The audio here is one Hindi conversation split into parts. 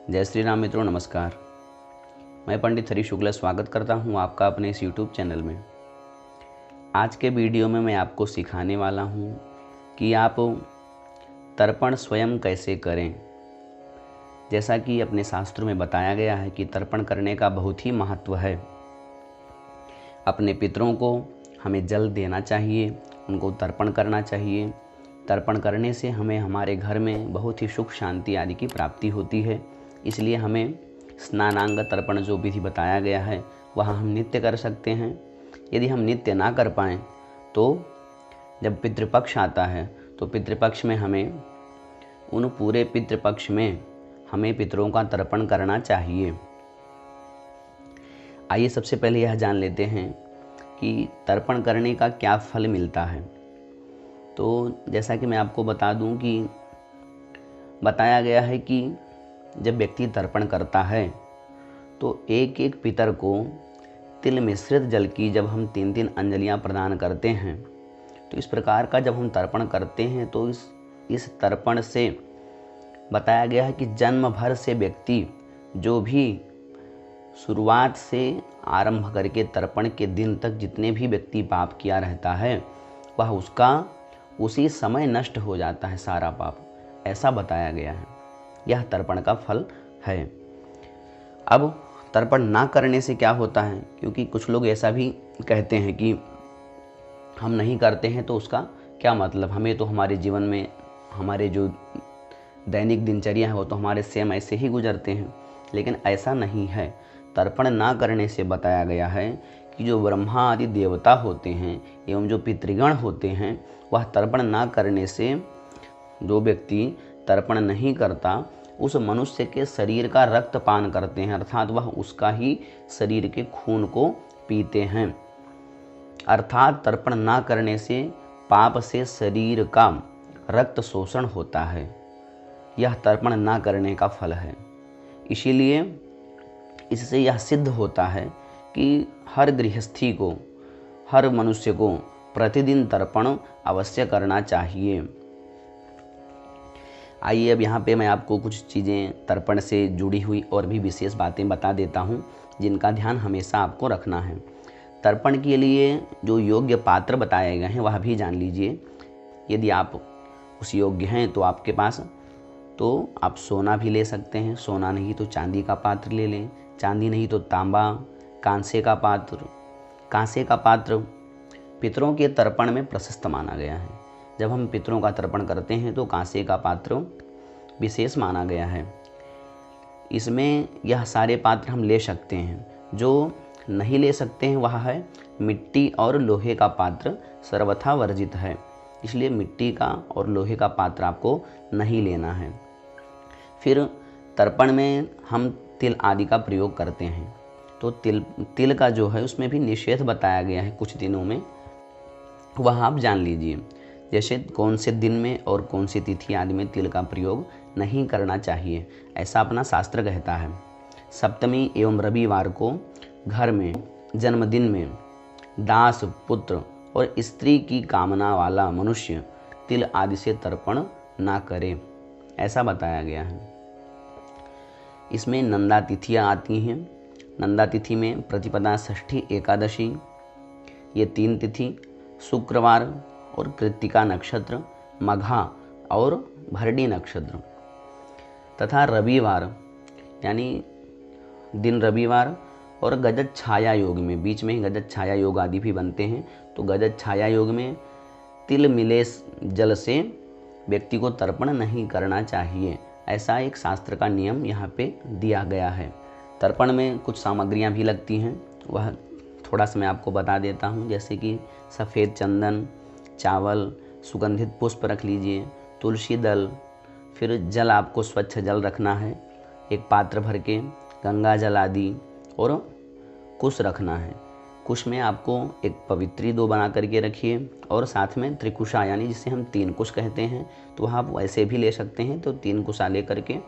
जय श्री राम मित्रों, नमस्कार। मैं पंडित हरीश शुक्ला स्वागत करता हूं आपका अपने इस YouTube चैनल में। आज के वीडियो में मैं आपको सिखाने वाला हूं कि आप तर्पण स्वयं कैसे करें। जैसा कि अपने शास्त्रों में बताया गया है कि तर्पण करने का बहुत ही महत्व है। अपने पितरों को हमें जल देना चाहिए, उनको तर्पण करना चाहिए। तर्पण करने से हमें हमारे घर में बहुत ही सुख शांति आदि की प्राप्ति होती है। इसलिए हमें स्नानांग तर्पण जो विधि बताया गया है वह हम नित्य कर सकते हैं। यदि हम नित्य ना कर पाएँ तो जब पितृपक्ष आता है तो पितृपक्ष में हमें उन पूरे पितृपक्ष में हमें पितरों का तर्पण करना चाहिए। आइए सबसे पहले यह जान लेते हैं कि तर्पण करने का क्या फल मिलता है। तो जैसा कि मैं आपको बता दूं कि बताया गया है कि जब व्यक्ति तर्पण करता है तो एक एक पितर को तिल मिश्रित जल की जब हम 3-3 अंजलियां प्रदान करते हैं तो इस प्रकार का जब हम तर्पण करते हैं तो इस तर्पण से बताया गया है कि जन्म भर से व्यक्ति जो भी शुरुआत से आरंभ करके तर्पण के दिन तक जितने भी व्यक्ति पाप किया रहता है वह उसका उसी समय नष्ट हो जाता है, सारा पाप। ऐसा बताया गया है, यह तर्पण का फल है। अब तर्पण ना करने से क्या होता है, क्योंकि कुछ लोग ऐसा भी कहते हैं कि हम नहीं करते हैं तो उसका क्या मतलब, हमें तो हमारे जीवन में हमारे जो दैनिक दिनचर्या है वो तो हमारे सेम ऐसे ही गुजरते हैं। लेकिन ऐसा नहीं है। तर्पण ना करने से बताया गया है कि जो ब्रह्मा आदि देवता होते हैं एवं जो पितृगण होते हैं वह तर्पण ना करने से, जो व्यक्ति तर्पण नहीं करता उस मनुष्य के शरीर का रक्त पान करते हैं, अर्थात वह उसका ही शरीर के खून को पीते हैं। अर्थात तर्पण ना करने से पाप से शरीर का रक्त शोषण होता है। यह तर्पण ना करने का फल है। इसीलिए इससे यह सिद्ध होता है कि हर गृहस्थी को, हर मनुष्य को प्रतिदिन तर्पण अवश्य करना चाहिए। आइए अब यहाँ पे मैं आपको कुछ चीज़ें तर्पण से जुड़ी हुई और भी विशेष बातें बता देता हूँ जिनका ध्यान हमेशा आपको रखना है। तर्पण के लिए जो योग्य पात्र बताए गए हैं वह भी जान लीजिए। यदि आप उस योग्य हैं तो आपके पास तो आप सोना भी ले सकते हैं, सोना नहीं तो चांदी का पात्र ले लें, चांदी नहीं तो तांबा, कांसे का पात्र। कांसे का पात्र पितरों के तर्पण में प्रशस्त माना गया है। जब हम पितरों का तर्पण करते हैं तो कांसे का पात्र विशेष माना गया है। इसमें यह सारे पात्र हम ले सकते हैं। जो नहीं ले सकते हैं वह है मिट्टी और लोहे का पात्र, सर्वथा वर्जित है। इसलिए मिट्टी का और लोहे का पात्र आपको नहीं लेना है। फिर तर्पण में हम तिल आदि का प्रयोग करते हैं तो तिल का जो है उसमें भी निषेध बताया गया है कुछ दिनों में, वह आप जान लीजिए। जैसे कौन से दिन में और कौन सी तिथि आदि में तिल का प्रयोग नहीं करना चाहिए, ऐसा अपना शास्त्र कहता है। सप्तमी एवं रविवार को घर में, जन्मदिन में दास, पुत्र और स्त्री की कामना वाला मनुष्य तिल आदि से तर्पण ना करे, ऐसा बताया गया है। इसमें नंदा तिथियाँ आती हैं। नंदा तिथि में प्रतिपदा, षष्ठी, एकादशी, ये 3 तिथि, शुक्रवार और कृत्तिका नक्षत्र, मघा और भरणी नक्षत्र तथा रविवार यानी दिन रविवार और गजत छाया योग में, बीच में ही गजत छाया योग आदि भी बनते हैं। तो गजत छाया योग में तिल मिले जल से व्यक्ति को तर्पण नहीं करना चाहिए, ऐसा एक शास्त्र का नियम यहाँ पे दिया गया है। तर्पण में कुछ सामग्रियाँ भी लगती हैं, वह थोड़ा सा मैं आपको बता देता हूँ। जैसे कि सफ़ेद चंदन, चावल, सुगंधित पुष्प रख लीजिए, तुलसी दल, फिर जल आपको स्वच्छ जल रखना है एक पात्र भर के, गंगा जल आदि, और कुश रखना है। कुश में आपको एक पवित्री 2 बना करके रखिए और साथ में त्रिकुशा यानी जिसे हम 3 कुश कहते हैं, तो वह आप वैसे भी ले सकते हैं। तो 3 कुशा ले करके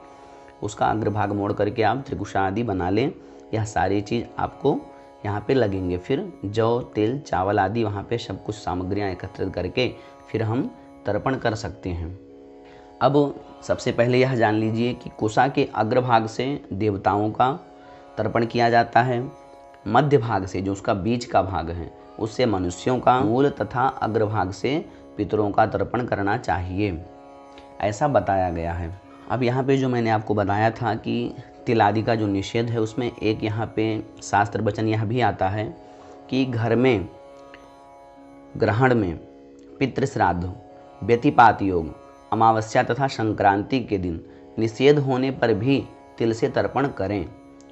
उसका अग्रभाग मोड़ करके आप त्रिकुशा आदि बना लें। यह सारी चीज़ आपको यहाँ पे लगेंगे। फिर जौ, तेल, चावल आदि वहाँ पे सब कुछ सामग्रियाँ एकत्रित करके फिर हम तर्पण कर सकते हैं। अब सबसे पहले यह जान लीजिए कि कुशा के अग्रभाग से देवताओं का तर्पण किया जाता है, मध्य भाग से जो उसका बीच का भाग है उससे मनुष्यों का, मूल तथा अग्रभाग से पितरों का तर्पण करना चाहिए, ऐसा बताया गया है। अब यहाँ पे जो मैंने आपको बताया था कि तिल आदि का जो निषेध है उसमें एक यहाँ पे शास्त्र वचन यह भी आता है कि घर में ग्रहण में पितृ श्राद्ध, व्यतिपात योग, अमावस्या तथा संक्रांति के दिन निषेध होने पर भी तिल से तर्पण करें,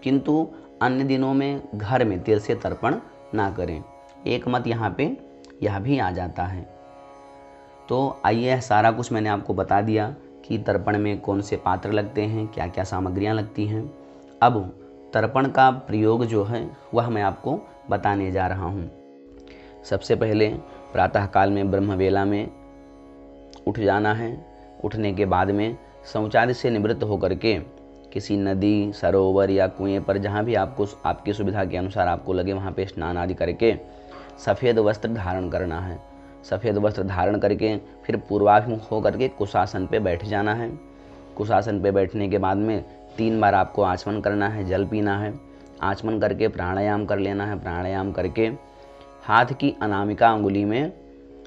किंतु अन्य दिनों में घर में तिल से तर्पण ना करें। एक मत यहाँ पे यह भी आ जाता है। तो आइए सारा कुछ मैंने आपको बता दिया कि तर्पण में कौन से पात्र लगते हैं, क्या क्या सामग्रियाँ लगती हैं। अब तर्पण का प्रयोग जो है वह मैं आपको बताने जा रहा हूँ। सबसे पहले प्रातःकाल में ब्रह्मवेला में उठ जाना है। उठने के बाद में शौचालय से निवृत्त होकर के किसी नदी, सरोवर या कुएं पर जहाँ भी आपको आपकी सुविधा के अनुसार आपको लगे वहाँ पे स्नान आदि करके सफ़ेद वस्त्र धारण करना है। सफ़ेद वस्त्र धारण करके फिर पूर्वाभिमुख होकर के कुशासन पे बैठ जाना है। कुशासन पे बैठने के बाद में 3 बार आपको आचमन करना है, जल पीना है। आचमन करके प्राणायाम कर लेना है। प्राणायाम करके हाथ की अनामिका अंगुली में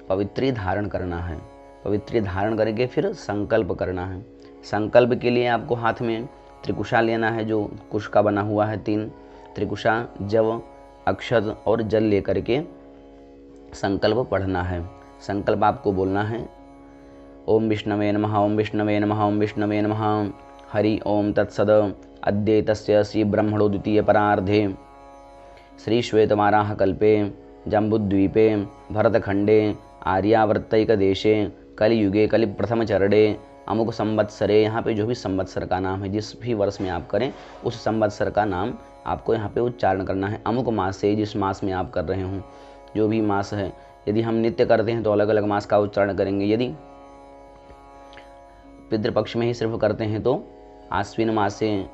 पवित्री धारण करना है। पवित्री धारण करके फिर संकल्प करना है। संकल्प के लिए आपको हाथ में त्रिकुशा लेना है, जो कुश का बना हुआ है। 3 त्रिकुशा, जव, अक्षत और जल लेकर के संकल्प पढ़ना है। संकल्प आपको बोलना है, ओम विष्णवे नमः, ओम विष्णवे नमः, ओम विष्णवे नमः, हरि ओम तत्सद। अद्य तस्य श्री ब्रह्मणो द्वितीय परार्धे श्री श्वेतवाराह कल्पे जम्बुद्वीपे भरतखंडे आर्यावर्तैक देशे कलियुगे कलि प्रथम चरणे अमुक संवत्सरे, यहाँ पे जो भी संवत्सर का नाम है, जिस भी वर्ष में आप करें उस संवत्सर का नाम आपको यहाँ पे उच्चारण करना है। अमुक मास से, जिस मास में आप कर रहे हों, जो भी मास है। यदि हम नित्य करते हैं तो अलग अलग मास का उच्चारण करेंगे। यदि पितृपक्ष में ही सिर्फ करते हैं तो आश्विन मास से,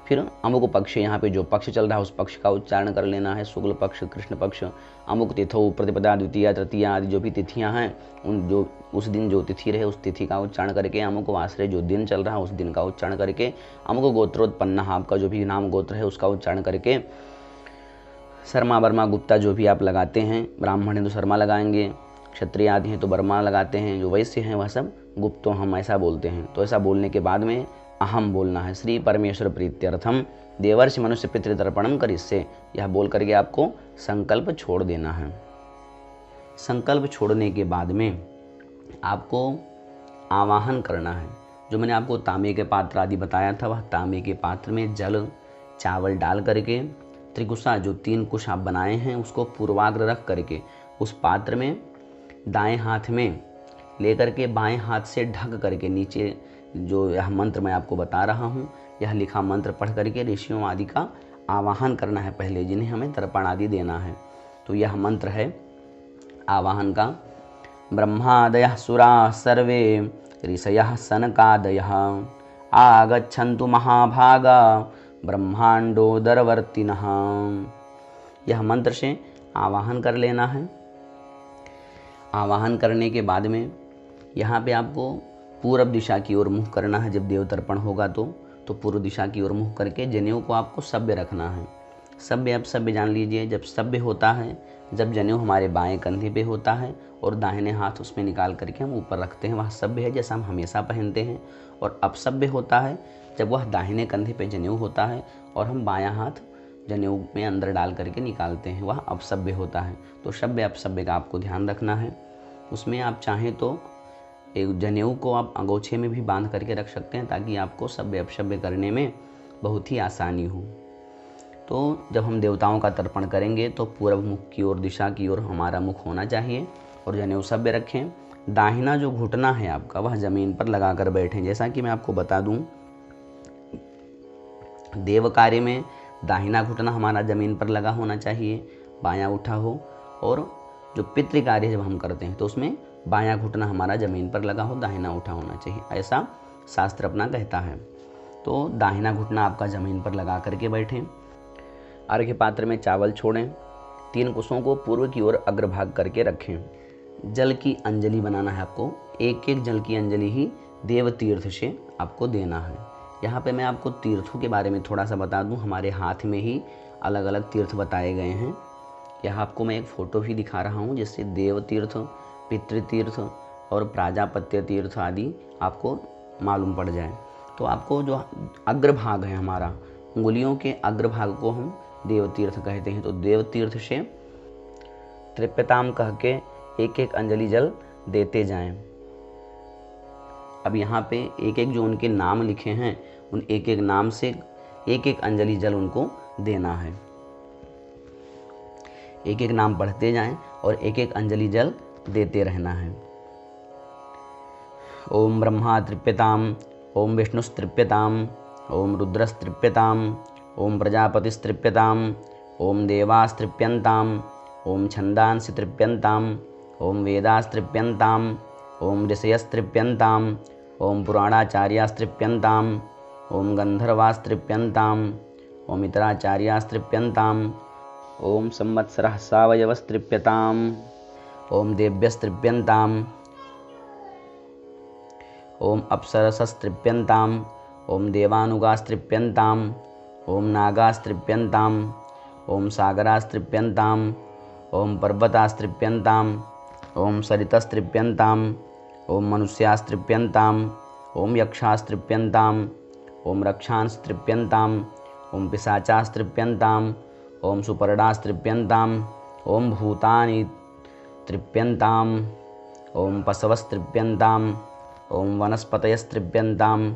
फिर अमुक पक्ष, यहाँ पे जो पक्ष चल रहा है उस पक्ष का उच्चारण कर लेना है। शुक्ल पक्ष, कृष्ण पक्ष, अमुक तिथौ, प्रतिपदा, द्वितीया, तृतीया आदि जो भी तिथियाँ हैं उन जो उस दिन जो तिथि रहे उस तिथि का उच्चारण करके, अमुक वासरे जो दिन चल रहा है उस दिन का उच्चारण करके, अमुक गोत्रोत्पन्न आपका जो भी नाम गोत्र है उसका उच्चारण करके, शर्मा, वर्मा, गुप्ता जो भी आप लगाते हैं, ब्राह्मण हैं तो शर्मा लगाएंगे, क्षत्रिय आदि हैं तो वर्मा लगाते हैं, जो वैश्य हैं वह सब गुप्तो हम ऐसा बोलते हैं। तो ऐसा बोलने के बाद में अहम बोलना है, श्री परमेश्वर प्रीत्यर्थम देवर्षि मनुष्य पितृतर्पणम करिष्ये, यह बोल करके आपको संकल्प छोड़ देना है। संकल्प छोड़ने के बाद में आपको आवाहन करना है। जो मैंने आपको तांबे के पात्र आदि बताया था, वह तांबे के पात्र में जल, चावल डाल करके त्रिकुशा जो 3 कुश आप बनाए हैं उसको पूर्वाग्र रख करके उस पात्र में दाएं हाथ में लेकर के बाएं हाथ से ढक करके नीचे जो यह मंत्र मैं आपको बता रहा हूँ, यह लिखा मंत्र पढ़ करके ऋषियों आदि का आवाहन करना है पहले, जिन्हें हमें तर्पण आदि देना है। तो यह मंत्र है आवाहन का, ब्रह्मादयः सुराः सर्वे ऋषयः सनकादयः आगच्छन्तु महाभागा ब्रह्मांडोदरवर्तिनः। यह मंत्र से आवाहन कर लेना है। आवाहन करने के बाद में यहाँ पे आपको पूर्व दिशा की ओर मुख करना है। जब देव तर्पण होगा तो पूर्व दिशा की ओर मुख करके जनेऊ को आपको सभ्य रखना है। सभ्य, आप सभ्य जान लीजिए, जब सभ्य होता है, जब जनेऊ हमारे बाएं कंधे पे होता है और दाहिने हाथ उसमें निकाल करके हम ऊपर रखते हैं, वह सभ्य है, जैसा हम हमेशा पहनते हैं। और अपसभ्य होता है जब वह दाहिने कंधे पे जनेऊ होता है और हम बायां हाथ जनेऊ में अंदर डाल करके निकालते हैं, वह अपसभ्य होता है। तो सभ्य अपसभ्य का आपको ध्यान रखना है। उसमें आप चाहें तो एक जनेऊ को आप अंगोछे में भी बांध करके रख सकते हैं, ताकि आपको सभ्य अपसभ्य करने में बहुत ही आसानी हो। तो जब हम देवताओं का तर्पण करेंगे तो पूर्व मुख की ओर, दिशा की ओर हमारा मुख होना चाहिए और जनेऊ सभ्य रखें। दाहिना जो घुटना है आपका वह ज़मीन पर लगा कर बैठें। जैसा कि मैं आपको बता दूं, देव कार्य में दाहिना घुटना हमारा ज़मीन पर लगा होना चाहिए, बायां उठा हो। और जो पितृ कार्य जब हम करते हैं तो उसमें बायां घुटना हमारा ज़मीन पर लगा हो, दाहिना उठा होना चाहिए, ऐसा शास्त्र अपना कहता है। तो दाहिना घुटना आपका ज़मीन पर लगा करके बैठें। अर्घ्य पात्र में चावल छोड़ें। 3 कुशों को पूर्व की ओर अग्रभाग करके रखें। जल की अंजलि बनाना है आपको। एक एक जल की अंजलि ही देव तीर्थ से आपको देना है। यहाँ पे मैं आपको तीर्थों के बारे में थोड़ा सा बता दूँ। हमारे हाथ में ही अलग अलग तीर्थ बताए गए हैं। यहाँ आपको मैं एक फ़ोटो भी दिखा रहा हूँ, जिससे देव तीर्थ, पितृतीर्थ और प्राजापत्य तीर्थ आदि आपको मालूम पड़ जाए। तो आपको जो अग्रभाग है हमारा, उंगलियों के अग्रभाग को हम देव तीर्थ कहते हैं। तो देव तीर्थ से तृप्यताम कह के एक एक अंजलि जल देते जाएं। अब यहाँ पे एक एक जो उनके नाम लिखे हैं, उन एक एक नाम से एक एक अंजलि जल उनको देना है। एक एक नाम पढ़ते जाएं और एक एक अंजलि जल देते रहना है। ओम ब्रह्मा तृप्यताम, ओम विष्णुस्तृप्यताम, ओम रुद्रस्तृप्यताम, ओम प्रजापतिस्तृप्यताम, ओम देवास्तृप्यन्ताम, ओम छन्दांसि तृप्यन्ताम, ओम वेदास्तृप्यन्ताम, ओम ऋषयस्तृप्यन्ताम, ओम पुराणाचार्यास्तृप्यन्ताम, ओम गंधर्वास्तृप्यन्ताम, ओम इतराचार्यास्तृप्यन्ताम, ओम संवत्सरः सावयवस्तृप्यताम, ओम देव्यस्तृप्यन्ताम, ओम अप्सरसस्तृप्यन्ताम, ओम देवानुगास्तृप्यन्ताम, ओम नागास्तृप्यन्ताम, ओम सागरास्तृप्यन्ताम, ओम पर्वतास्तृप्यन्ताम, ओम सरितस्तृप्यन्ताम, ओम मनुष्यास्तृप्यन्ताम, ओम यक्षास्तृप्यन्ताम, ओम रक्षांस्तृप्यन्ताम, ओम पिशाचास्तृप्यन्ताम, ओम सुपर्णास्तृप्यन्ताम, ओम भूतानि तृप्यन्ताम, ओम पशवस्तृप्यन्ताम, ओम वनस्पतयस्तृप्यन्ताम,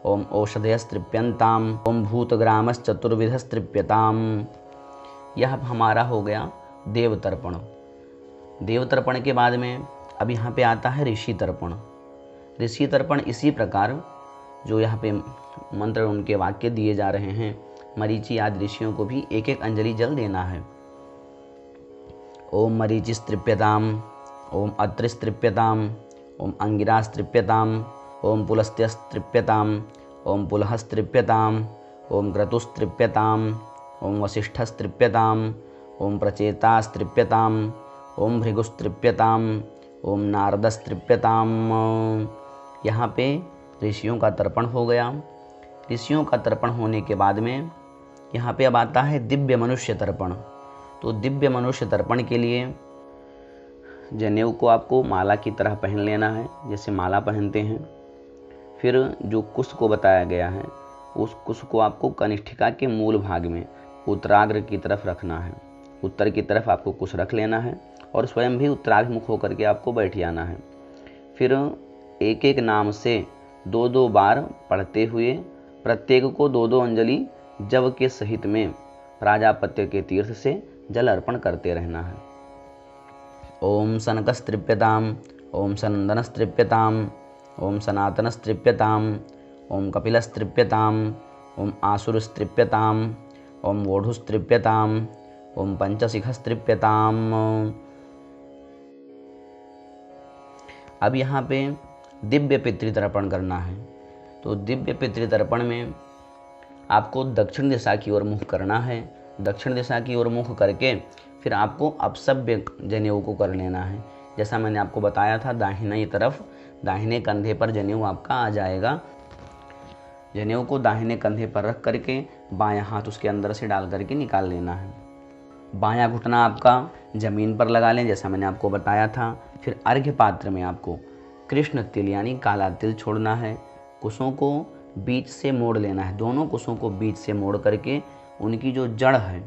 ओम औषधयस्तृप्यन्ताम, ओम भूतग्रामश्चतुर्विधस्तृप्यताम। यह हमारा हो गया देवतर्पण। देवतर्पण के बाद में अब यहाँ पे आता है ऋषि तर्पण। ऋषि तर्पण इसी प्रकार जो यहाँ पे मंत्र उनके वाक्य दिए जा रहे हैं, मरीचि आदि ऋषियों को भी एक एक अंजलि जल देना है। ओम मरीचिस्तृप्यताम, ओम अत्रिस्तृप्यताम, ओम अंगिरास्तृप्यताम, ओम पुलस्त्यस्तृप्यताम, ओम पुलहस्तृप्यताम, ओम क्रतुस्तृप्यताम, ओम वसिष्ठस्तृप्यताम, ओम प्रचेतास्तृप्यताम, ओम भृगुस्तृप्यताम, ओम नारदस्तृप्यताम। यहाँ पे ऋषियों का तर्पण हो गया। ऋषियों का तर्पण होने के बाद में यहाँ पे अब आता है दिव्य मनुष्य तर्पण। तो दिव्य मनुष्य तर्पण के लिए जनेऊ को आपको माला की तरह पहन लेना है, जैसे माला पहनते हैं। फिर जो कुश को बताया गया है, उस कुश को आपको कनिष्ठिका के मूल भाग में उत्तराग्र की तरफ रखना है। उत्तर की तरफ आपको कुश रख लेना है और स्वयं भी उत्तराभिमुख होकर के आपको बैठ जाना है। फिर एक एक नाम से 2-2 बार पढ़ते हुए प्रत्येक को 2-2 अंजलि जव के सहित में प्राजापत्य के तीर्थ से जल अर्पण करते रहना है। ओम सनकस्तृप्यताम, ओम सनंदनस्तृप्यताम, ओम सनातनस्तृप्यताम, ओम कपिलस्तृप्यताम, ओम आसुरस्तृप्यताम, ओम वोढुस्तृप्यताम, ओम पंचशिखस्तृप्यताम। अब यहाँ पे दिव्य पितृतर्पण करना है। तो दिव्य पितृतर्पण में आपको दक्षिण दिशा की ओर मुख करना है। दक्षिण दिशा की ओर मुख करके फिर आपको अपसभ्य जनेऊ को कर लेना है। जैसा मैंने आपको बताया था, दाहिनी तरफ दाहिने कंधे पर जनेऊ आपका आ जाएगा। जनेऊ को दाहिने कंधे पर रख करके बायां हाथ उसके अंदर से डाल करके निकाल लेना है। बायां घुटना आपका जमीन पर लगा लें, जैसा मैंने आपको बताया था। फिर अर्घ्य पात्र में आपको कृष्ण तिल यानी काला तिल छोड़ना है। कुशों को बीच से मोड़ लेना है। दोनों कुशों को बीच से मोड़ करके उनकी जो जड़ है,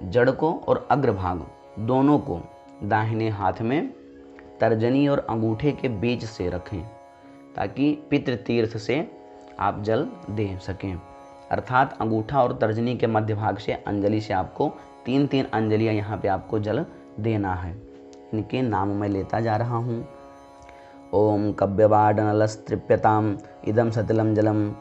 जड़ को और अग्रभाग दोनों को दाहिने हाथ में तर्जनी और अंगूठे के बीच से रखें, ताकि पितृ तीर्थ से आप जल दे सकें। अर्थात अंगूठा और तर्जनी के मध्य भाग से अंजलि से आपको 3-3 अंजलियां यहाँ पे आपको जल देना है। इनके नाम मैं लेता जा रहा हूँ। ओम कव्यवाडनलस्तृप्यताम इदम सतिलम जलम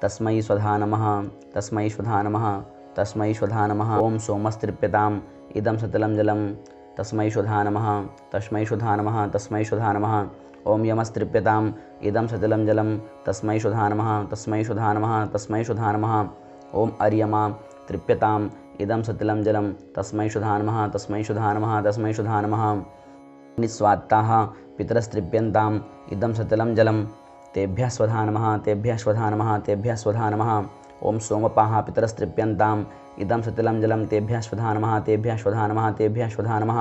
तस्मै स्वधा नमः, तस्मै स्वधा नमः, तस्मै स्वधा नमः। ओम सोमस्तृप्यताम इदम सतिलम जलम तस्मै स्वधा नमः, तस्मै स्वधा नमः, तस्मै स्वधा नमः। ओम यमस्तृप्यताम इदम सतिलम जलम तस्मै स्वधा नमः, तस्मै स्वधा नमः, तस्मै स्वधा नमः। ओम अर्यमा तृप्यताम इदम सतिलम जलम तस्मै स्वधा नमः, तस्मै स्वधा नमः, तस्मै स्वधा नमः। निस्वात्ताः पितरस्तृप्यन्ताम इदम सतिलम जलम तेभ्यः स्वधा नमः तेभ्यः स्वधा नमः तेभ्यः स्वधा नमः। ओम सोमपाः पितरस्तृप्यन्ताम् इदं सतिलं जलं तेभ्यः स्वधा नमः तेभ्यः स्वधा नमः तेभ्यः स्वधा नमः।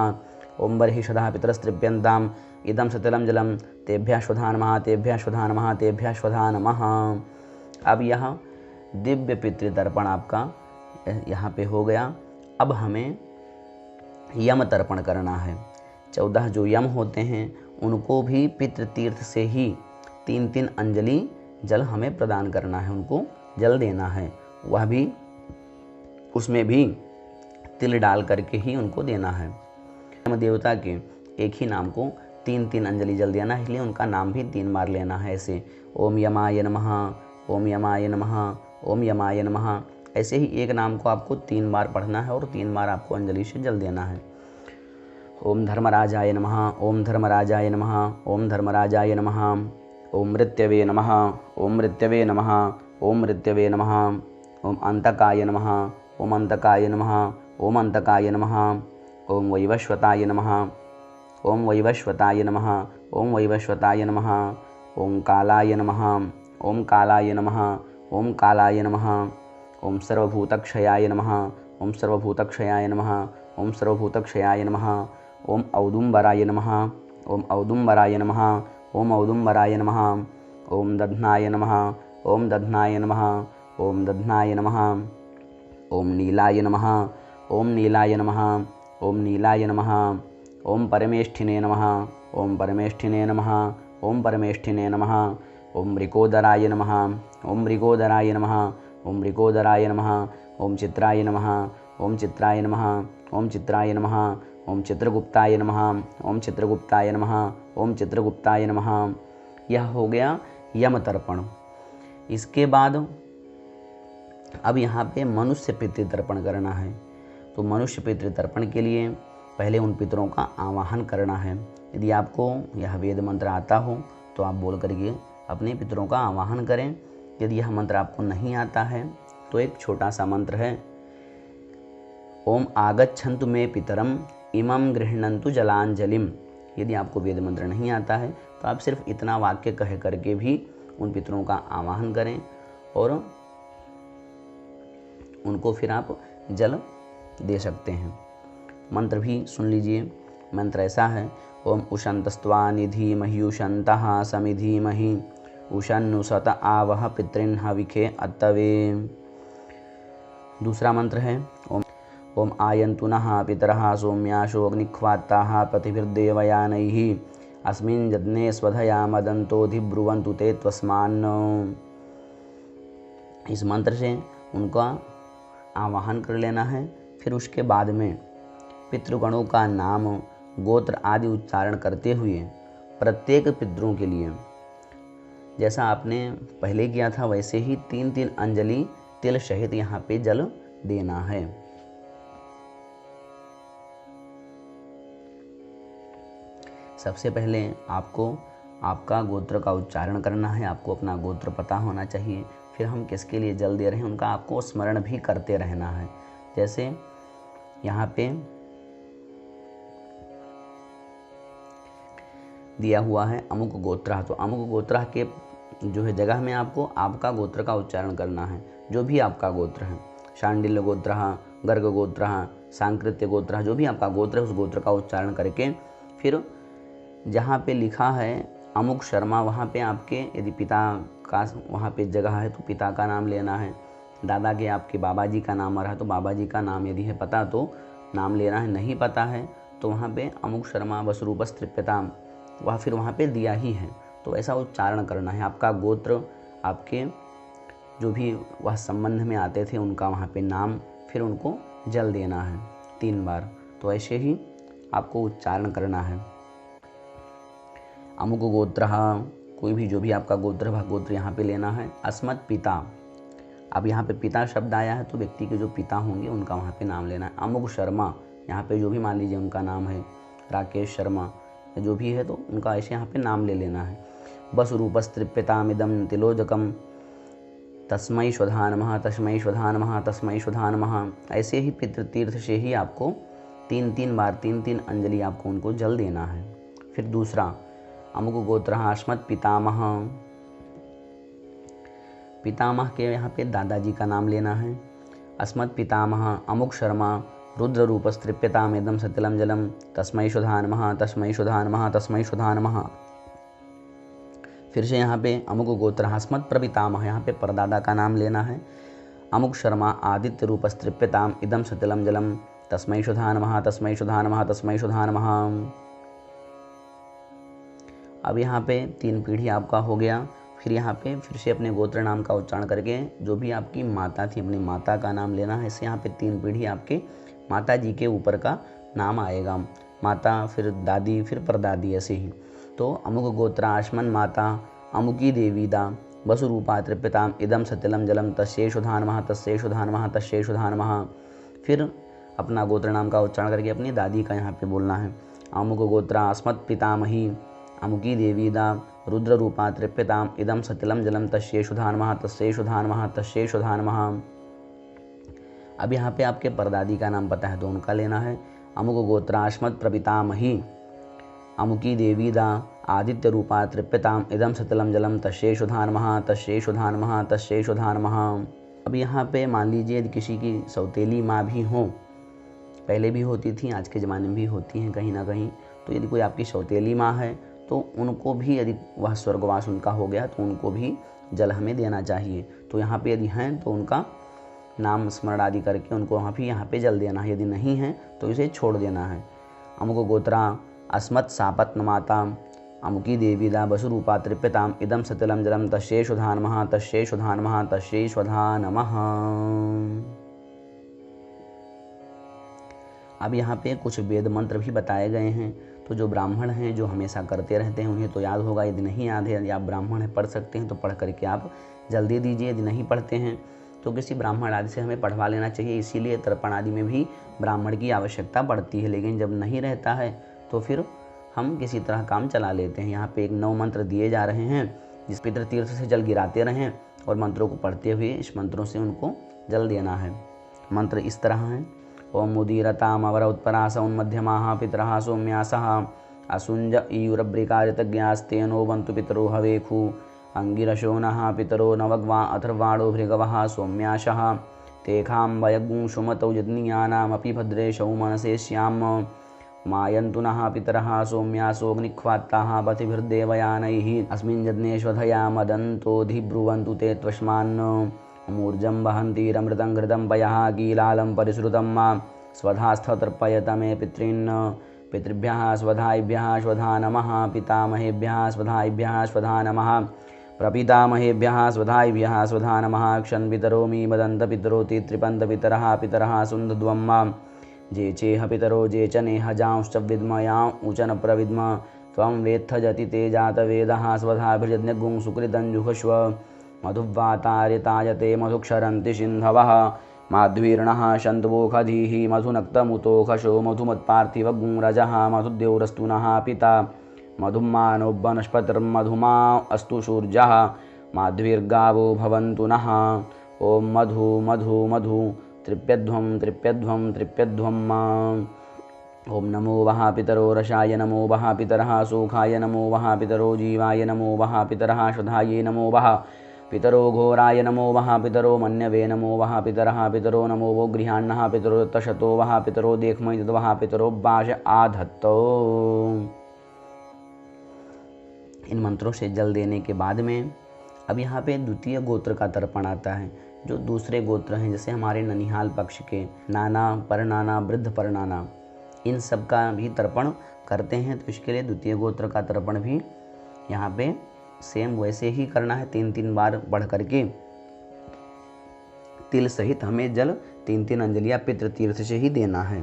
ओम बर्हिषधः पितरस्तृप्यन्ताम् इदं सतिलं जलं तेभ्यः स्वधा नमः तेभ्यः स्वधा नमः तेभ्यः स्वधा नमः। अब यह दिव्य पितृतर्पण आपका यहाँ पे हो गया। अब हमें यम तर्पण करना है। 14 जो यम होते हैं उनको भी पितृतीर्थ से ही 3-3 अंजलि जल हमें प्रदान करना है, उनको जल देना है। वह भी उसमें भी तिल डाल करके ही उनको देना है। यम देवता के एक ही नाम को 3-3 अंजलि जल देना है, इसलिए उनका नाम भी 3 बार लेना है। ऐसे ओम यमाय नमः, ओम यमाय नमः, ओम यमाय नमः। ऐसे ही एक नाम को आपको 3 बार पढ़ना है और 3 बार आपको अंजलि से जल देना है। ओम धर्मराजाय नमः, ओम धर्मराजाय नमः, ओम धर्मराजाय नमः। ओम मृत्यवे नमः, ओम मृत्यवे नमः, ओम मृत्यवे नमः। ओम अंतकाय नमः, ओम अंतकाय नमः, ओम अंतकाय नमः। ओम वैवस्वताय नमः, ओम वैवस्वताय नमः, ओम वैवस्वताय नमः। ओम कालाय नमः, ओम कालाय नमः, ओम कालाय नमः। ओम सर्वभूतक्षयाय नमः, ओम सर्वभूतक्षयाय नमः, ओम सर्वभूतक्षयाय नमः। ओम औदुम्बराय नमः, ओम औदुम्बराय नमः, ओम औदुम्बराय नमः। ओम दध्नाय नमः, ओम दध्नाय नमः, ओम दध्नाय नमः। ओम नीलाय नमः, ओम नीलाय नमः, ओम नीलाय नमः। ओम परमेष्ठिने नमः, ओम परमेष्ठिने नमः, ओम परमेष्ठिने नमः। ओम मृकोदराय नमः, ओम मृकोदराय नमः, ओम मृकोदराय नमः। ओम चित्राय नमः, ओम चित्राय नमः, ओम चित्राय नमः। ओम चित्रगुप्ताय नमः, ओम चित्रगुप्ताय नमः, ओम चित्रगुप्ताय नमः। यह हो गया यम तर्पण। इसके बाद अब यहाँ पे मनुष्य पितृतर्पण करना है। तो मनुष्य पितृतर्पण के लिए पहले उन पितरों का आवाहन करना है। यदि आपको यह वेद मंत्र आता हो तो आप बोल करके अपने पितरों का आवाहन करें। यदि यह मंत्र आपको नहीं आता है तो एक छोटा सा मंत्र है, ओम आगच्छन्तु मे पितरम इमं गृह्णन्तु जलांजलिम। यदि आपको वेद मंत्र नहीं आता है तो आप सिर्फ इतना वाक्य कह करके भी उन पितरों का आवाहन करें और उनको फिर आप जल दे सकते हैं। मंत्र भी सुन लीजिए। मंत्र ऐसा है, ओम उशंतस्त्वा निधीमहि उशंतः समिधीमहि उशन्नुसत आवह पितॄन् हविखे अत्तवे। दूसरा मंत्र है, ओम आयन्तु नः पितरः सौम्याशो अग्निख्वाताः पतिभिर्देवयानैः अस्मिन् यज्ञे स्वधया मदन्तोऽधिब्रुवन्तु ते त्वस्मान्। इस मंत्र से उनका आवाहन कर लेना है। फिर उसके बाद में पितृगणों का नाम, गोत्र आदि उच्चारण करते हुए प्रत्येक पितरों के लिए जैसा आपने पहले किया था वैसे ही 3-3 अंजलि तिल सहित यहाँ पे जल देना है। सबसे पहले आपको आपका गोत्र का उच्चारण करना है। आपको अपना गोत्र पता होना चाहिए। फिर हम किसके लिए जल दे रहे हैं उनका आपको स्मरण भी करते रहना है। जैसे यहाँ पे दिया हुआ है अमुक गोत्र, तो अमुक गोत्र के जो है जगह में आपको आपका गोत्र का उच्चारण करना है। जो भी आपका गोत्र है, शांडिल्य गोत्र, गर्ग गोत्र, सांकृत्य गोत्र, जो भी आपका गोत्र है उस गोत्र का उच्चारण करके फिर जहाँ पे लिखा है अमुक शर्मा वहाँ पे आपके यदि पिता का वहाँ पे जगह है तो पिता का नाम लेना है। दादा के आपके बाबा जी का नाम आ रहा है तो बाबा जी का नाम यदि है पता तो नाम लेना है। नहीं पता है तो वहाँ पे अमुक शर्मा वसरूपस्तृप्यताम वह फिर वहाँ पे दिया ही है तो ऐसा उच्चारण करना है। आपका गोत्र, आपके जो भी वह संबंध में आते थे उनका वहाँ पे नाम, फिर उनको जल देना है 3 बार। तो ऐसे ही आपको उच्चारण करना है। अमुक गोत्र, कोई भी जो भी आपका गोत्र वह गोत्र यहाँ पे लेना है। अस्मत् पिता, अब यहाँ पे पिता शब्द आया है तो व्यक्ति के जो पिता होंगे उनका वहाँ पे नाम लेना है। अमुक शर्मा, यहाँ पे जो भी मान लीजिए उनका नाम है राकेश शर्मा जो भी है तो उनका ऐसे यहाँ पे नाम ले लेना है। बस रूपस्तृप्यतामिदं तिलोदकम तस्मै स्वधा नमः, तस्मै स्वधा नमः, तस्मै स्वधा नमः। ऐसे ही पितृतीर्थ से ही आपको 3-3 बार 3-3 अंजलि आपको उनको जल देना है। फिर दूसरा, अमुक गोत्र अस्मत् पितामह, पितामह के यहाँ पे दादाजी का नाम लेना है। अस्मत् पितामह अमुक शर्मा रुद्र रूपस्तृप्यताम इदम सतिलम जलम तस्मै शुधा नमः तस्मै शुधा नमः तस्मै शुधा नमः। फिर से यहाँ पे अमुक गोत्र अस्मत् प्रपितामह, यहाँ पे परदादा का नाम लेना है। अमुक शर्मा आदित्य रूपस्तृप्यताम इदम सतिलम जलम तस्मै शुधा नमः तस्मै शुधा नमः तस्मै शुधा नमः। अब यहाँ पे 3 पीढ़ी आपका हो गया। फिर यहाँ पे फिर से अपने गोत्र नाम का उच्चारण करके जो भी आपकी माता थी अपनी माता का नाम लेना है। इससे यहाँ पे 3 पीढ़ी आपके माता जी के ऊपर का नाम आएगा, माता फिर दादी फिर परदादी, ऐसे ही। तो अमुक गोत्र आश्मन माता अमुकी देवी दा वसुरूपा तृप्यताम इदम सतिलम जलम तस्यै शुधा नमः तस्यै शुधा नमः तस्यै शुधा नमः। फिर अपना गोत्र नाम का उच्चारण करके अपनी दादी का यहाँ पे बोलना है। अमुक गोत्र अस्मत् पितामही अमुकी देवी दा रुद्र रूपा तृप्यताम इदम सतिलम जलम तस्यै शुधा नमः तस्यै शुधा नमः तस्यै शुधा नमः। अब यहाँ पे आपके परदादी का नाम पता है तो उनका लेना है। अमुक गोत्र अस्मत् प्रपितामही अमुकी देवी दा आदित्य रूपा तृप्यताम इदम सतिलम जलम तस्यै शुधा नमः तस्यै शुधा नमः तस्यै शुधा नमः। अब यहाँ पे मान लीजिए यदि किसी की सौतेली माँ भी हो, पहले भी होती थी आज के ज़माने में भी होती हैं कहीं ना कहीं, तो यदि कोई आपकी सौतेली माँ है तो उनको भी यदि वह स्वर्गवास उनका हो गया तो उनको भी जल हमें देना चाहिए। तो यहाँ पे यदि हैं तो उनका नाम स्मरण आदि करके उनको यहाँ पे जल देना है, यदि नहीं है तो इसे छोड़ देना है। अमुक गोत्रा अस्मत् सापत्न माता अमुकी देवी दा वसुरूपा तृप्यताम इदम सतिलम जलम तस्यै शुधा नमः तस्यै शुधा नमः तस्यै शुधा नमः। अब यहाँ पे कुछ वेद मंत्र भी बताए गए हैं, तो जो ब्राह्मण हैं जो हमेशा करते रहते हैं उन्हें तो याद होगा। यदि नहीं याद है, यदि आप ब्राह्मण हैं पढ़ सकते हैं तो पढ़ करके आप जल दे दीजिए। यदि नहीं पढ़ते हैं तो किसी ब्राह्मण आदि से हमें पढ़वा लेना चाहिए। इसीलिए तर्पण आदि में भी ब्राह्मण की आवश्यकता पड़ती है। लेकिन जब नहीं रहता है तो फिर हम किसी तरह काम चला लेते हैं। यहाँ पे एक 9 मंत्र दिए जा रहे हैं जिस पितृ तीर्थ से जल गिराते रहें और मंत्रों को पढ़ते हुए इस मंत्रों से उनको जल देना है। मंत्र इस तरह हैं। ओम मुदीरताम अवर उत्परास उन्मध्यमाः पितरः सौम्यासः असुंज ईयुरभ्रिकारितज्ञास्तेनो वन्तु पितरो हवेखु अंगिरशो नः पितरो नवग्वा अथर्वाणो भृगवः सौम्याशः तेखां वयगुं सुमतौ यज्ञियानामपि भद्रेशौ मनसे श्याम मायन्तु नः पितरः सौम्यासोऽग्निख्वात्ताः पतिभिर्देवयानैः अस्मिन् यज्ञेष्वधया मदन्तोऽधिब्रुवन्तु ते त्वस्मान् मूर्जं वहन्तीरमृतं घृतं पयः कीलालं परिश्रुतं मा स्वधास्थतर्पयत मे पितॄन् पितृभ्यः स्वधायिभ्यः स्वधा नमः पितामहेभ्यः स्वधायिभ्यः स्वधा नमः प्रपितामहेभ्यः स्वधायिभ्यः स्वधा नमः क्षन् पितरो मी वदन्त पितरो ते तृपन्त पितरः पितरः सुन्दध्वं मां जे चेह पितरो जे च नेह जांश्च विद्मयां ऊचन प्रविद्म त्वं वेत्थ जति ते जातवेदः स्वधाभिर्यज्ञगुं सुकृतं जुहस्व मधुवातार्यतायते मधुक्षरन्ति सिन्धवः माध्वीर्णः शन्तवोखधीः मधुनक्तमुतोखशो मधुमत्पार्थिवगुं रजः मधुद्यौरस्तुनः पिता मधुमानो वनस्पतिर्मधुमा अस्तु सूर्यः माध्वीर्गावो भवन्तु नः। ओम मधु मधु मधु तृप्यध्वं तृप्यध्वं तृप्यध्वं ओम नमो वः पितरो रसाय नमो वः पितरः सुखाय नमो वः पितरो जीवाय नमो वः पितरः शुद्धाय नमो वः पितरो घोराय नमो वः पितरो मन्यवे नमो वः पितरः पितरो नमो वो गृहाण्णः पितरो तशतो वः पितरो देखमय वः पितरो बाश आधत्तो। इन मंत्रों से जल देने के बाद में अब यहाँ पे द्वितीय गोत्र का तर्पण आता है। जो दूसरे गोत्र हैं जैसे हमारे ननिहाल पक्ष के नाना परनाना वृद्ध परनाना, इन सब का भी तर्पण करते हैं। तो इसके लिए द्वितीय गोत्र का तर्पण भी यहाँ पे सेम वैसे ही करना है। 3-3 बार बढ़ करके तिल सहित हमें जल 3-3 अंजलियाँ पितृतीर्थ से ही देना है।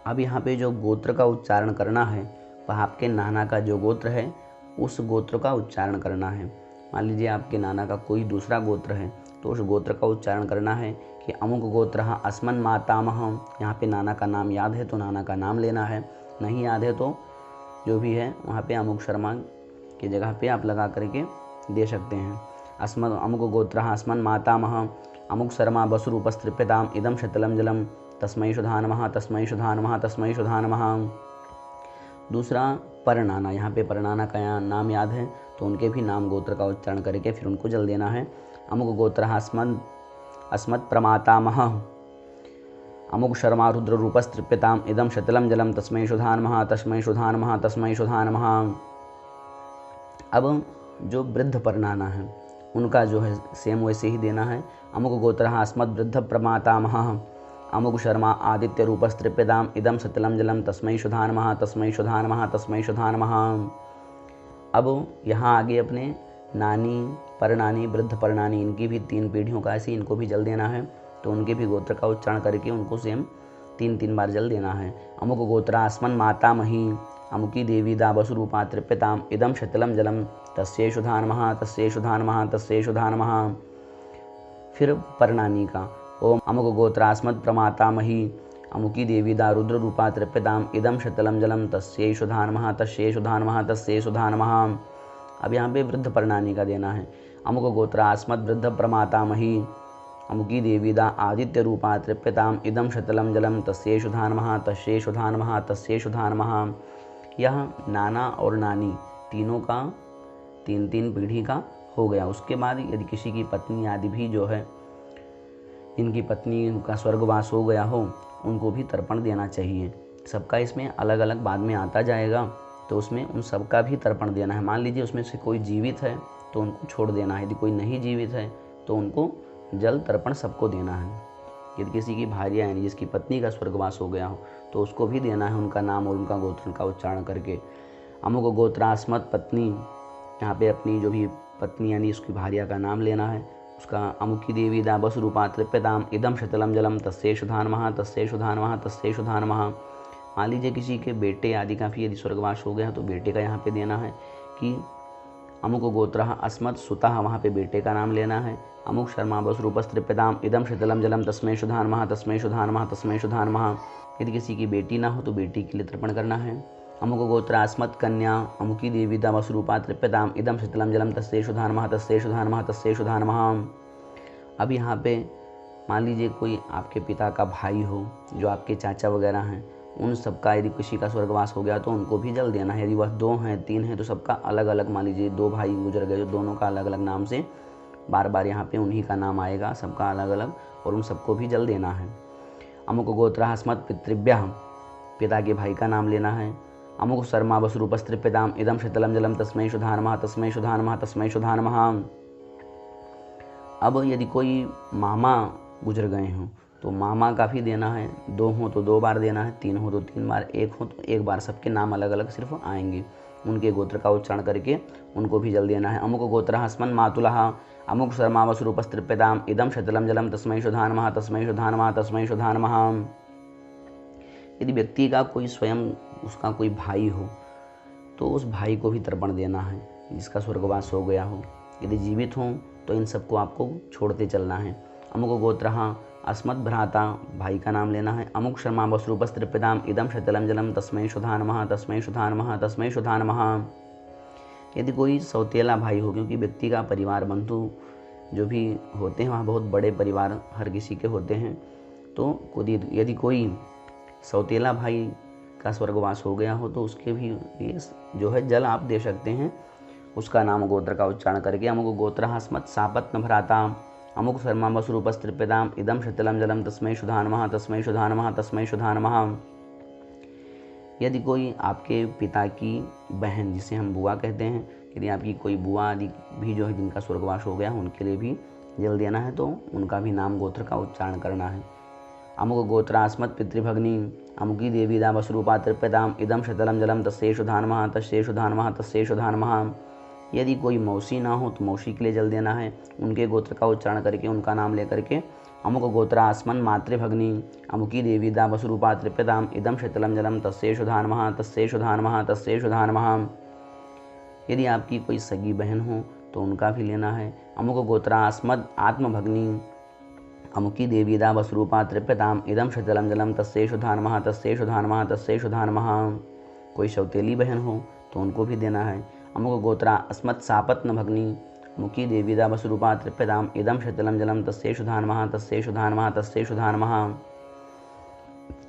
अब यहाँ पे जो गोत्र का उच्चारण करना है वह आपके नाना का जो गोत्र है उस गोत्र का उच्चारण करना है। मान लीजिए आपके नाना का कोई दूसरा गोत्र है तो उस गोत्र का उच्चारण करना है कि अमुक गोत्र अस्मन् मातामह। यहाँ पे नाना का नाम याद है तो नाना का नाम लेना है, नहीं याद है तो जो भी है वहाँ पे अमुक शर्मा की जगह पे आप लगा करके दे सकते हैं। अमुक गोत्र अस्मन् मातामह अमुक शर्मा वसुरूपस्तृप्यताम इदम शतलम जलम तस्मै शुधा नमः तस्मै शुधा नमः तस्मै शुधा नमः। दूसरा परनाना, यहाँ पे परनाना का नाम याद है तो उनके भी नाम गोत्र का उच्चारण करके फिर उनको जल देना है। अमुक गोत्र अस्मत् प्रमातामह अमुक शर्मा रुद्र रूपस्तृप्यताम इदम शतलम जलम तस्मै शुधानमः तस्मै शुधानमः तस्मै शुधानमः। अब जो वृद्ध परनाना है उनका जो है सेम वैसे ही देना है। अमुक गोत्र अस्मद् वृद्ध प्रमातामह अमुक शर्मा आदित्य रूपस्तृप्यताम इदम शतलम जलम तस्मै शुधानमः तस्मै शुधानमः तस्मै शुधानमः। अब यहाँ आगे अपने नानी परनानी वृद्ध परनानी इनकी भी 3 पीढ़ियों का ऐसे इनको भी जल देना है। तो उनके भी गोत्र का उच्चारण करके उनको सेम 3 बार जल देना है। अमुक गोत्र अस्मन् मातामही अमुकी देवी दावसुरूपा तृप्यताम इदम शतलम जलम तस्यै शुधानमः तस्यै शुधानमः तस्यै शुधानमः। फिर परनानी का ओम अमुक गोत्र अस्मत् प्रमातामही अमुकी देवी दा रुद्र रूपा तृप्यताम इदम शतलम जलम तस्यै शुधानमः तस्यै शुधानमः तस्यै शुधानमः। अब यहाँ पे वृद्ध परनानी का देना है। अमुक गोत्र अस्मद् वृद्ध प्रमातामही अमुकी देवी दा आदित्य रूपा तृप्यताम इदम शतलम जलम तस्यै शुधानमः तस्यै शुधानमः तस्यै शुधानमः। यह नाना और नानी तीनों का 3 पीढ़ी का हो गया। उसके बाद यदि किसी की पत्नी आदि भी जो है इनकी पत्नी का स्वर्गवास हो गया हो उनको भी तर्पण देना चाहिए। सबका इसमें अलग अलग बाद में आता जाएगा, तो उसमें उन सबका भी तर्पण देना है। मान लीजिए उसमें से कोई जीवित है तो उनको छोड़ देना है, यदि कोई नहीं जीवित है तो उनको जल तर्पण सबको देना है। यदि किसी की भार्या यानी जिसकी पत्नी का स्वर्गवास हो गया हो तो उसको भी देना है उनका नाम और उनका गोत्र का उच्चारण करके। अमुक गोत्र अस्मत् पत्नी, यहाँ पे अपनी जो भी पत्नी यानी उसकी भार्या का नाम लेना है। उसका अमुकी देवी दा बस रूपा तृप्यताम इदम शतलम जलम तस्यै शुधानमः तस्यै शुधानमः तस्यै शुधानमः। मान लीजिए किसी के बेटे आदि का भी यदि स्वर्गवास हो गया तो बेटे का यहाँ पे देना है कि अमुक गोत्र अस्मत् सुतः, वहाँ पे बेटे का नाम लेना है। अमुक शर्मा बस रूपस्तृप्यताम इदम शतलम जलम तस्मै शुधानमः तस्मै शुधानमः तस्मै शुधानमः। यदि किसी की बेटी ना हो तो बेटी के लिए तर्पण करना है। अमुक गोत्र अस्मत् कन्या अमुकी देवी दा बस रूपा तृप्यताम इदम शतलम जलम तस्यै शुधानमः तस्यै शुधानमः तस्यै शुधानमः। अब यहाँ पे मान लीजिए कोई आपके पिता का भाई हो, जो आपके चाचा वगैरह हैं, उन सबका यदि किसी का स्वर्गवास हो गया तो उनको भी जल देना है। यदि वह 2 हैं 3 हैं तो सबका अलग अलग, मान लीजिए 2 भाई गुजर गए, जो दोनों का अलग अलग नाम से बार बार यहाँ पे उन्हीं का नाम आएगा, सबका अलग अलग, और उन सबको भी जल देना है। अमुक गोत्र अस्मत् पितृभ्यः, पिता के भाई का नाम लेना है। अमुक शर्मा बस रूपस्तृप्यताम इदम शतलम जलम तस्मै शुधानमः तस्मै शुधानमः तस्मै शुधानमः। अब यदि कोई मामा गुजर गए हों तो मामा का भी देना है। 2 हो तो 2 बार देना है, 3 हो तो 3 बार, 1 हो तो 1 बार। सबके नाम अलग अलग सिर्फ आएंगे, उनके गोत्र का उच्चारण करके उनको भी जल देना है। अमुक गोत्र अस्मन् मातुलः अमुक शर्मा वस रूपस्तृप्यताम इदम शतलम जलम तस्मै शुधानमः तस्मै शुधानमः तस्मै शुधानमः। यदि व्यक्ति का कोई स्वयं उसका कोई भाई हो तो उस भाई को भी तर्पण देना है जिसका स्वर्गवास हो गया हो। यदि जीवित हों तो इन सबको आपको छोड़ते चलना है। अमुक गोत्र अस्मत् भ्राता, भाई का नाम लेना है। अमुक शर्मा बस रूपस्तृप्यताम इदम शतलम जलम तस्मै शुधानमः तस्मै शुधानमः तस्मै शुधानमः। यदि कोई सौतेला भाई हो, क्योंकि व्यक्ति का परिवार बंधु जो भी होते हैं वहाँ बहुत बड़े परिवार हर किसी के होते हैं, तो यदि कोई सौतेला भाई का स्वर्गवास हो गया हो तो उसके भी लिए जो है जल आप दे सकते हैं, उसका नाम गोत्र का उच्चारण करके। अमुक गोत्र अस्मत् सापत्न भ्राता अमुक शर्मा बस रूपस्तृप्यताम इदम शतलम जलम तस्मै शुधानमः तस्मै शुधानमः तस्मै शुधानमः। यदि कोई आपके पिता की बहन, जिसे हम बुआ कहते हैं, यदि आपकी कोई बुआ आदि भी जो है जिनका स्वर्गवास हो गया उनके लिए भी जल देना है, तो उनका भी नाम गोत्र का उच्चारण करना है। अमुक गोत्र अस्मत् पितृभगिनी अमुकी देवी दा बस रूपा तृप्यताम इदम शतलम जलम तस्यै शुधानमः तस्यै शुधानमः तस्यै शुधानमः। यदि कोई मौसी ना हो तो मौसी के लिए जल देना है, उनके गोत्र का उच्चारण करके उनका नाम लेकर के। अमुक गोत्र अस्मन् मातृभगिनी अमुकी देवी दा बस रूपा तृप्यताम इदम शतलम जलम तस्यै शुधानमः तस्यै शुधानमः तस्यै शुधानमः। यदि आपकी कोई सगी बहन हो तो उनका भी लेना है। अमुक गोत्र अस्मद् आत्मभगिनी अमुकी देवी दा बस रूपा तृप्यताम इदम शतलम जलम तस्यै शुधानमः तस्यै शुधानमः तस्यै शुधानमः। कोई सौतेली बहन हो तो उनको भी देना है। अमुक गोत्र अस्मत् सापत्न भगिनी मुकी देवी दा बस रूपा तृप्यताम इदम शतलम जलम तस्यै शुधानमः तस्यै शुधानमः तस्यै शुधानमः।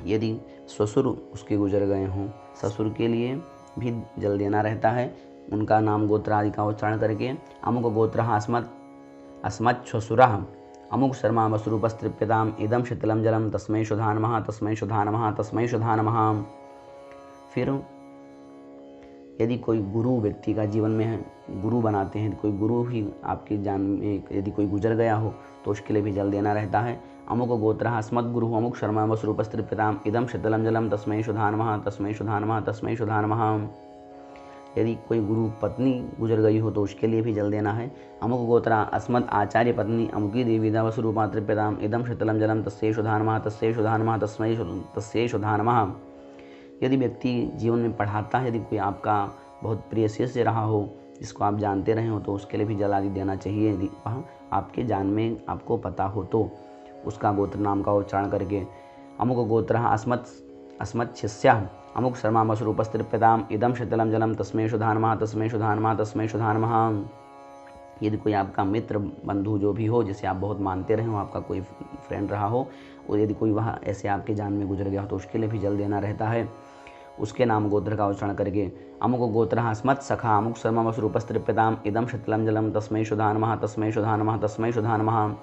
यदि ससुर उसके गुजर गए हों, ससुर के लिए भी जल देना रहता है। उनका नाम गोत्र आदि का उच्चारण करके अमुक गोत्र अस्मत् श्वशुरः अमुक शर्मा वसुरूपस्तृप्यताम इदम शीतलम जलम तस्मै शुधा नमः तस्मै शुधा नमः तस्मै शुधा नमः। फिर यदि कोई गुरु व्यक्ति का जीवन में है, गुरु बनाते हैं, कोई गुरु ही आपकी जान में यदि कोई गुजर गया हो तो उसके लिए भी जल देना रहता है। अमुक गोत्र अस्मत् गुरु अमुक शर्मा वसुरूपस्तृप्यताम इदम शीतलम जलम तस्मै शुधा नमः तस्मै शुधा नमः तस्मै शुधा नमः। यदि कोई गुरु पत्नी गुजर गई हो तो उसके लिए भी जल देना है। अमुक गोत्रा अस्मत् आचार्य पत्नी अमुकी देवी वसुरूपा तृप्यताम इदम शीतलम जलम तस्यै शुधा नमः तस्यै शुधा नमः तस्यै शुधा नमः। यदि व्यक्ति जीवन में पढ़ाता है, यदि कोई आपका बहुत प्रिय शिष्य रहा हो जिसको आप जानते रहे हो तो उसके लिए भी जल आदि देना चाहिए। यदि वह आपके जान में आपको पता हो तो उसका गोत्र नाम का उच्चारण करके अमुक गोत्र अस्मत् शिष्यः अमुक शर्मा वसुरूपस्तृप्यताम इदम शीतलम जलम तस्मै शुधा नमः तस्मै शुधा नमः तस्मै शुधा नमः। यदि कोई आपका मित्र बंधु जो भी हो जिसे आप बहुत मानते रहे हो, आपका कोई फ्रेंड रहा हो और यदि कोई वह ऐसे आपके जान में गुजर गया हो तो उसके लिए भी जल देना रहता है। उसके नाम गोत्र का उच्चारण करके अमुक गोत्र अस्मत् सखा अमुक शर्मा वसुरूपस्तृप्यताम इदम शीतलम जलम तस्मै शुधा नमः तस्मै शुधा नमः तस्मै शुधा नमः।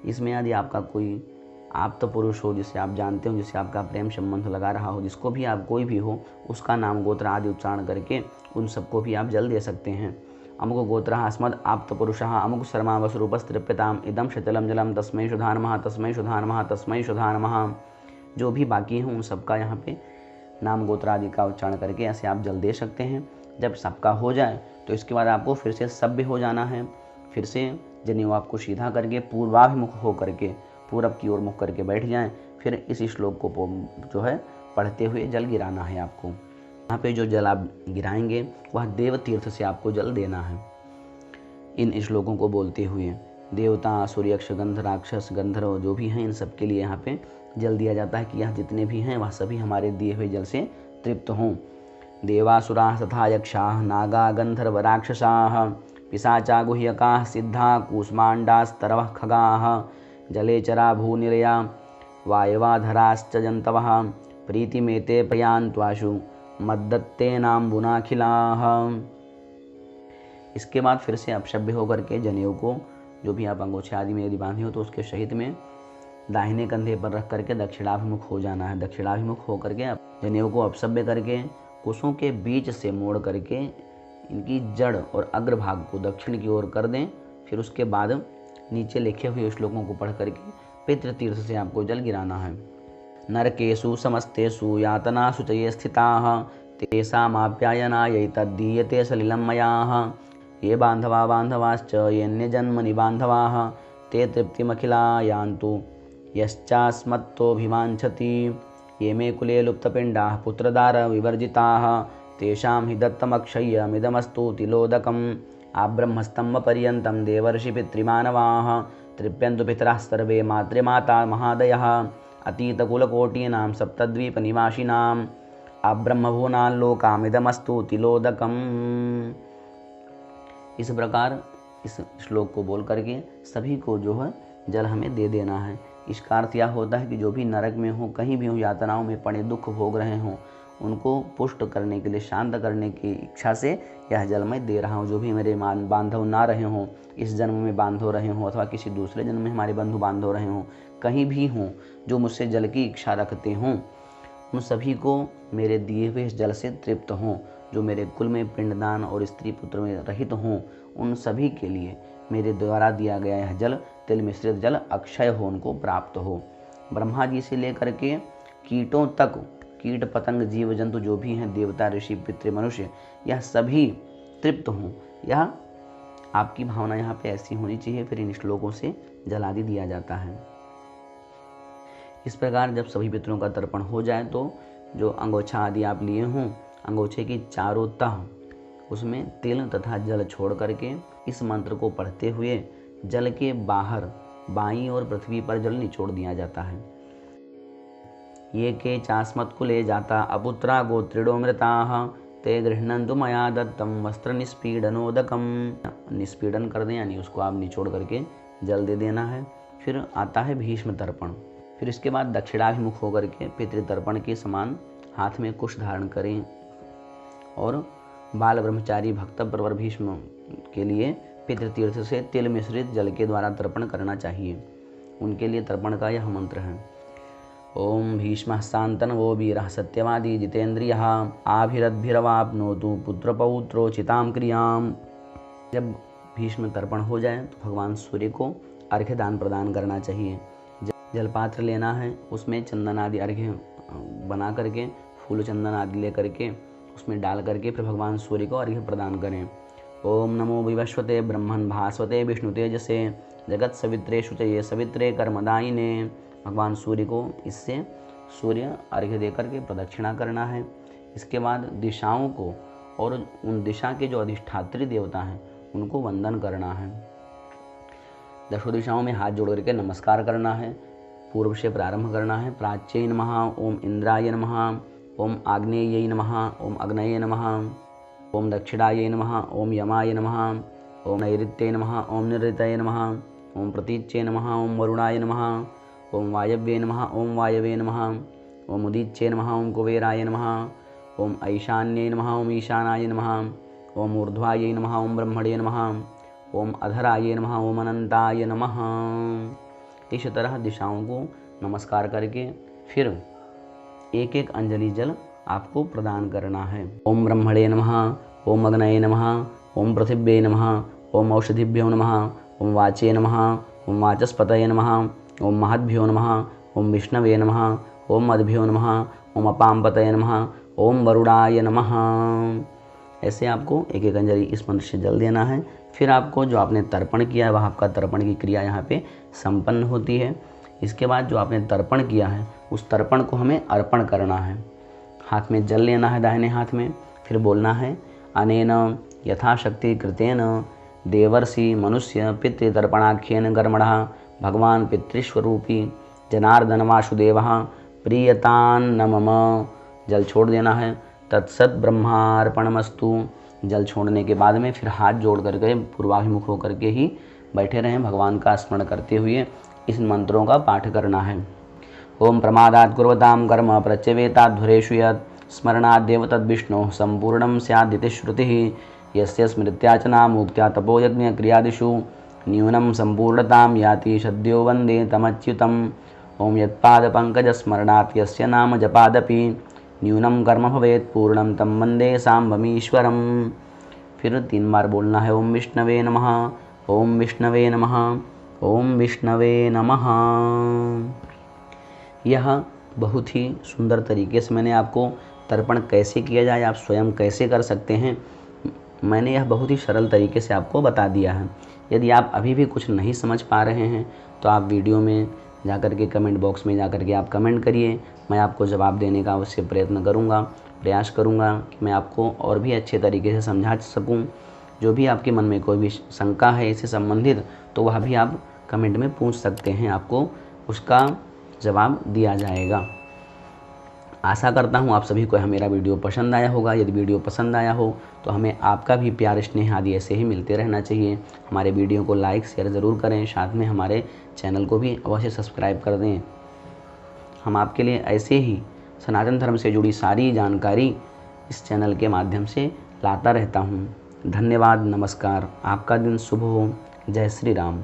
इसमें यदि आपका कोई आप्त पुरुष हो जिसे आप जानते हो, जिससे आपका प्रेम संबंध लगा रहा हो, जिसको भी आप कोई भी हो, उसका नाम गोत्र आदि उच्चारण करके उन सबको भी आप जल दे सकते हैं। अमुक गोत्र अस्मत् आप्त पुरुषः अमुक शर्मा वसुरूपस्तृप्यताम इदम शीतलम जलम तस्मै शुधा नमः तस्मै शुधा नमः तस्मै शुधा नमः। जो भी बाकी हैं उन सबका यहाँ पे नाम गोत्र आदि का उच्चारण करके ऐसे आप जल दे सकते हैं। जब सबका हो जाए तो इसके बाद आपको फिर से सभ्य हो जाना है। फिर से जनेऊ आपको सीधा करके पूर्वाभिमुख हो करके पूरब की ओर मुख करके बैठ जाएं। फिर इस श्लोक को जो है पढ़ते हुए जल गिराना है आपको। यहाँ पे जो जल आप गिराएंगे वह देव तीर्थ से आपको जल देना है। इन श्लोकों को बोलते हुए देवता, असुर, यक्ष, गंध, राक्षस, गंधर्व जो भी हैं इन सब के लिए यहाँ पे जल दिया जाता है कि यह जितने भी हैं वह सभी हमारे दिए हुए जल से तृप्त हों। देवासुराः तथा यक्षाः नागा गंधर्व राक्षसाः पिशाचा गुह्यकाः सिद्धा कूष्माण्डास्तरवः खगाः जलेचरा भूनिलया वायवाधराश्च जन्तवः प्रीतिमेते प्रयान्त्वाशु मद्दत्तेनाम्बुनाखिलाः। इसके बाद फिर से अपशब्य होकर के जनेऊ को जो भी आप अंगोछे आदि में यदि बांधे हो तो उसके सहित में दाहिने कंधे पर रख करके दक्षिणाभिमुख हो जाना है। दक्षिणाभिमुख होकर के जनेऊ को अपशब्य करके कुशों के बीच से मोड़ करके इनकी जड़ और अग्रभाग को दक्षिण की ओर कर दें। फिर उसके बाद नीचे लिखे हुए श्लोकों को पढ़ करके पितृतीर्थ से आपको जल गिराना है। नरकेषु समस्तेषु यातनासु च ये स्थिताः तेषामाप्यायनाय तद्दीयते सलिलं मयाः ये बान्धवा बान्धवाश्च येऽन्यजन्मनि बान्धवाः ते तृप्तिमखिला यान्तु यश्चास्मत्तोऽभिवाञ्छति ये मे कुले लुप्तपिण्डाः पुत्रदारविवर्जिताः तेषां हि दत्तमक्षय्यमिदमस्तु तिलोदकम् आब्रह्मस्तम्भपर्यन्तं देवर्षि पितृमानवाः तृप्यन्तु पितरः सर्वे मातृमाता महादयः अतीतकुलकोटीनां सप्तद्वीपनिवासिनाम् आब्रह्मभुवनाल्लोकामिदमस्तु तिलोदकम्। इस प्रकार इस श्लोक को बोल करके सभी को जो है जल हमें दे देना है। इसका अर्थ यह होता है कि जो भी नरक में हो, कहीं भी हो, यातनाओं में पड़े, दुख भोग रहे हों, उनको पुष्ट करने के लिए, शांत करने की इच्छा से यह जल मैं दे रहा हूँ। जो भी मेरे बांधव ना रहे हों, इस जन्म में बांधव रहे हों अथवा किसी दूसरे जन्म में हमारे बंधु बांधव रहे हों, कहीं भी हों, जो मुझसे जल की इच्छा रखते हों, उन सभी को मेरे दिए हुए इस जल से तृप्त हों। जो मेरे कुल में पिंडदान और स्त्री पुत्र में रहित हों, उन सभी के लिए मेरे द्वारा दिया गया यह जल, तिल मिश्रित जल अक्षय हो, उनको प्राप्त हो। ब्रह्मा जी से लेकर के कीटों तक, कीट पतंग जीव जंतु जो भी हैं, देवता ऋषि पितृ मनुष्य, यह सभी तृप्त हों। यह आपकी भावना यहाँ पे ऐसी होनी चाहिए। फिर इन श्लोकों से जल आदि दिया जाता है। इस प्रकार जब सभी पितरों का तर्पण हो जाए तो जो अंगोछा आदि आप लिए हों, अंगोछे की चारों तह उसमें तिल तथा जल छोड़ करके इस मंत्र को पढ़ते हुए जल के बाहर बाईं ओर पृथ्वी पर जल निचोड़ दिया जाता है। ये के चास्मत्कुले जाता अपुत्रा गोत्रिडो मृताः ते गृह्णन्तु मया दत्तं वस्त्र निष्पीडनोदकम। निष्पीडन कर दें यानी उसको आप निचोड़ करके जल दे देना है। फिर आता है भीष्म तर्पण। फिर इसके बाद दक्षिणाभिमुख होकर के पितृतर्पण के समान हाथ में कुश धारण करें और बाल ब्रह्मचारी भक्त प्रवर भीष्म के लिए पितृतीर्थ से तिल मिश्रित जल के द्वारा तर्पण करना चाहिए। उनके लिए तर्पण का यह मंत्र है। ओम भीष्मः शान्तनवो वीरः सत्यवादी जितेन्द्रियः आभिरद्भिरवाप्नोतु पुत्रपौत्रोचितां क्रियाम्। जब भीष्म तर्पण हो जाए तो भगवान सूर्य को अर्घ्य दान प्रदान करना चाहिए। जलपात्र लेना है, उसमें चंदन आदि अर्घ्य बना करके फूल चंदन आदि ले करके उसमें डाल करके फिर भगवान सूर्य को अर्घ्य प्रदान करें। ओम नमो विवस्वते ब्रह्मन् भास्वते विष्णु तेजसे जगत सवित्रे शुचये सवित्रे कर्मदायिने। भगवान सूर्य को इससे सूर्य अर्घ्य दे करके प्रदक्षिणा करना है। इसके बाद दिशाओं को और उन दिशा के जो अधिष्ठात्री देवता हैं उनको वंदन करना है। दशों दिशाओं में हाथ जोड़ करके नमस्कार करना है। पूर्व से प्रारंभ करना है। प्राच्यै नमः, ओम इंद्राय नमः, ओम आग्नेयै नमः, ओम अग्नये नमः, ओम दक्षिणायै नमः, ओम यमाय नमः, ओम नैऋत्ये नमः, ओम निरृतये नमः, ओम प्रतीच्ये नमः, ओम वरुणाय नमः, ओम वायव्ये नमः, ओम वायवे नमः, ओम उदीच्ये नमः, ओम कुबेराय नमः, ओम ईशान्ये नमः, ओम ईशानाय नमः, ओम ऊर्ध्वायै नमः, ओम ब्रह्मणे नमः, ओम अधराय नमः, ओम अनंताय नमः। इस तरह दिशाओं को नमस्कार करके फिर एक एक अंजलि जल आपको प्रदान करना है। ओम ब्रह्मणे नमः, ओम अग्नये नमः, ओम पृथिव्ये नमः, ओम औषधिभ्यो नमः, ओम वाचे नमः, ओम वाचस्पतये नमः, ओम महद्भ्यो नमः, ओम विष्णवे नमः, ओम मद्भ्यो नमः, ओम अपाम्पतये नमः, ओम वरुणाय नमः। ऐसे आपको एक एक अंजलि इस मंत्र से जल देना है। फिर आपको जो आपने तर्पण किया है वह आपका तर्पण की क्रिया यहाँ पे संपन्न होती है। इसके बाद जो आपने तर्पण किया है उस तर्पण को हमें अर्पण करना है। हाथ में जल लेना है दाहिने हाथ में, फिर बोलना है अनेन यथाशक्ति कृतेन देवर्षि मनुष्य पितृतर्पणाख्येन कर्मणः भगवान पितृस्वरूपी जनार्दन वासुदेवः प्रियतान्न मम। जल छोड़ देना है। तत्सत ब्रह्मार्पणमस्तु। जल छोड़ने के बाद में फिर हाथ जोड़ करके पूर्वाभिमुख होकर के ही बैठे रहें। भगवान का स्मरण करते हुए इस मंत्रों का पाठ करना है। ओम प्रमादात् कुर्वतां कर्म प्रत्यवेताध्वरेषु यत् स्मरणाद्येव तद्विष्णोः सम्पूर्णं स्यादिति श्रुतिः। यस्य स्मृत्याचना मुक्त्या तपोयज्ञ क्रियादिषु न्यूनं सम्पूर्णतां याति सद्यो वन्दे तमच्युतम्। ओम यत्पादपङ्कजस्मरणात् यस्य नाम जपादपि न्यूनं कर्म भवेत् पूर्णं तं वन्दे साम्बमीश्वरम्। फिर 3 बार बोलना है। ओम विष्णवे नमः, ओम विष्णवे नमः, ओम विष्णवे नमः। यह बहुत ही सुंदर तरीके से मैंने आपको तर्पण कैसे किया जाए, आप स्वयं कैसे कर सकते हैं, मैंने यह बहुत ही सरल तरीके से आपको बता दिया है। यदि आप अभी भी कुछ नहीं समझ पा रहे हैं तो आप वीडियो में जाकर के कमेंट बॉक्स में जाकर के आप कमेंट करिए। मैं आपको जवाब देने का अवश्य प्रयास करूँगा कि मैं आपको और भी अच्छे तरीके से समझा सकूँ। जो भी आपके मन में कोई भी शंका है इससे संबंधित तो वह भी आप कमेंट में पूछ सकते हैं, आपको उसका जवाब दिया जाएगा। आशा करता हूँ आप सभी को मेरा वीडियो पसंद आया होगा। यदि वीडियो पसंद आया हो तो हमें आपका भी प्यार स्नेह आदि ऐसे ही मिलते रहना चाहिए। हमारे वीडियो को लाइक शेयर ज़रूर करें, साथ में हमारे चैनल को भी अवश्य सब्सक्राइब कर दें। हम आपके लिए ऐसे ही सनातन धर्म से जुड़ी सारी जानकारी इस चैनल के माध्यम से लाता रहता हूँ। धन्यवाद, नमस्कार, आपका दिन शुभ हो। जय श्री राम।